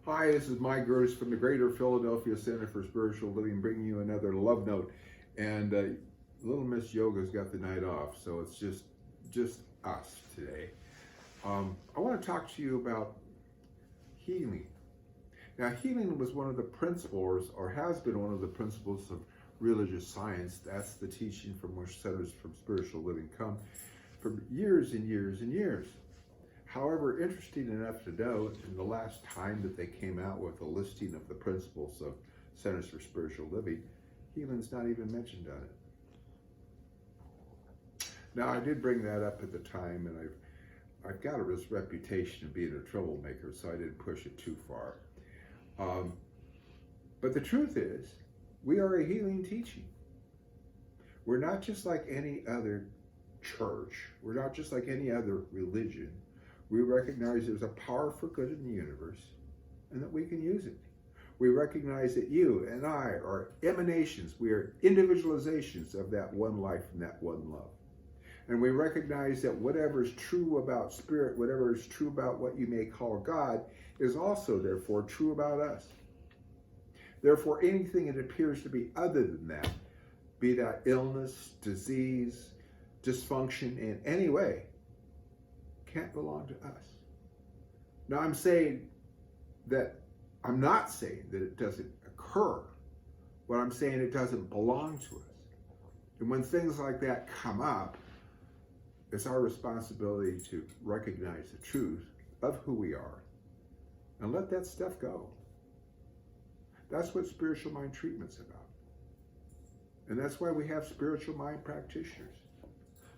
Hi, this is Mike Gerdes from the Greater Philadelphia Center for Spiritual Living, bringing you another love note. And little Miss Yoga's got the night off, so it's just us today. I want to talk to you about healing. Now, healing was one of the principles, or has been one of the principles of religious science. That's the teaching from which Centers for Spiritual Living come for years and years and years. However, interesting enough to note, in the last time that they came out with a listing of the principles of Centers for Spiritual Living, healing's not even mentioned on it. Now, I did bring that up at the time, and I've got this reputation of being a troublemaker, so I didn't push it too far. But the truth is, we are a healing teaching. We're not just like any other church. We're not just like any other religion. We recognize there's a power for good in the universe and that we can use it. We recognize that you and I are emanations. We are individualizations of that one life and that one love. And we recognize that whatever is true about spirit, whatever is true about what you may call God, is also therefore true about us. Therefore, anything that appears to be other than that, be that illness, disease, dysfunction in any way, can't belong to us. Now, I'm not saying that it doesn't occur. What I'm saying, it doesn't belong to us. And when things like that come up, it's our responsibility to recognize the truth of who we are and let that stuff go. That's what spiritual mind treatment's about. And that's why we have spiritual mind practitioners.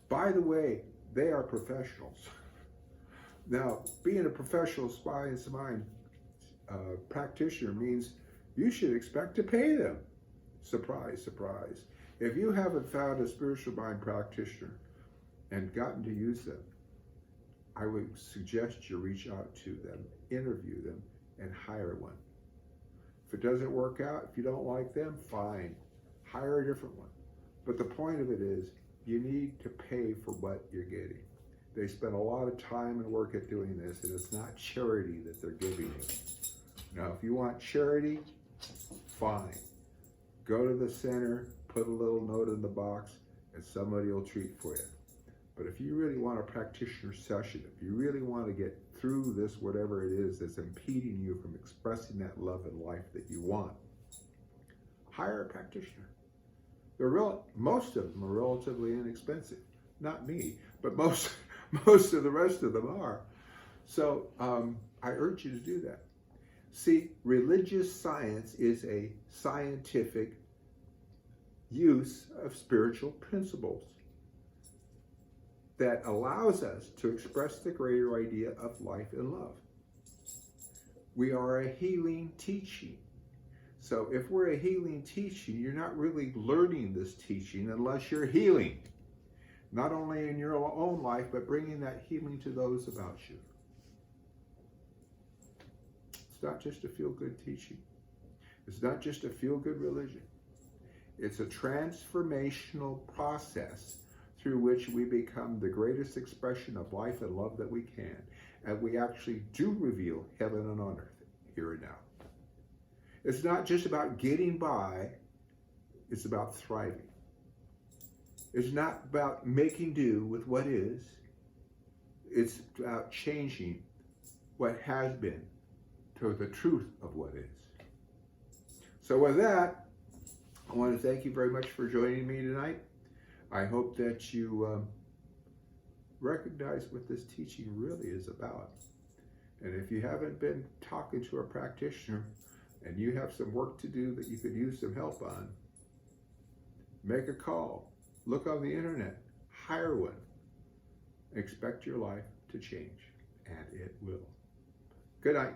By the way, they are professionals. Now, being a professional spine practitioner means you should expect to pay them. Surprise, surprise. If you haven't found a spiritual mind practitioner and gotten to use them, I would suggest you reach out to them, interview them, and hire one. If it doesn't work out, if you don't like them, fine. Hire a different one. But the point of it is, you need to pay for what you're getting. They spend a lot of time and work at doing this, and it's not charity that they're giving you. Now, if you want charity, fine. Go to the center, put a little note in the box, and somebody will treat for you. But if you really want a practitioner session, if you really want to get through this, whatever it is that's impeding you from expressing that love and life that you want, hire a practitioner. Most of them are relatively inexpensive. Not me, but most of the rest of them are. So I urge you to do that. See, religious science is a scientific use of spiritual principles that allows us to express the greater idea of life and love. We are a healing teaching. So if we're a healing teaching, you're not really learning this teaching unless you're healing. Not only in your own life, but bringing that healing to those about you. It's not just a feel-good teaching. It's not just a feel-good religion. It's a transformational process through which we become the greatest expression of life and love that we can. And we actually do reveal heaven and on earth, here and now. It's not just about getting by, it's about thriving. It's not about making do with what is. It's about changing what has been to the truth of what is. So with that, I want to thank you very much for joining me tonight. I hope that you recognize what this teaching really is about. And if you haven't been talking to a practitioner and you have some work to do that you could use some help on, make a call. Look on the internet, hire one. Expect your life to change, and it will. Good night.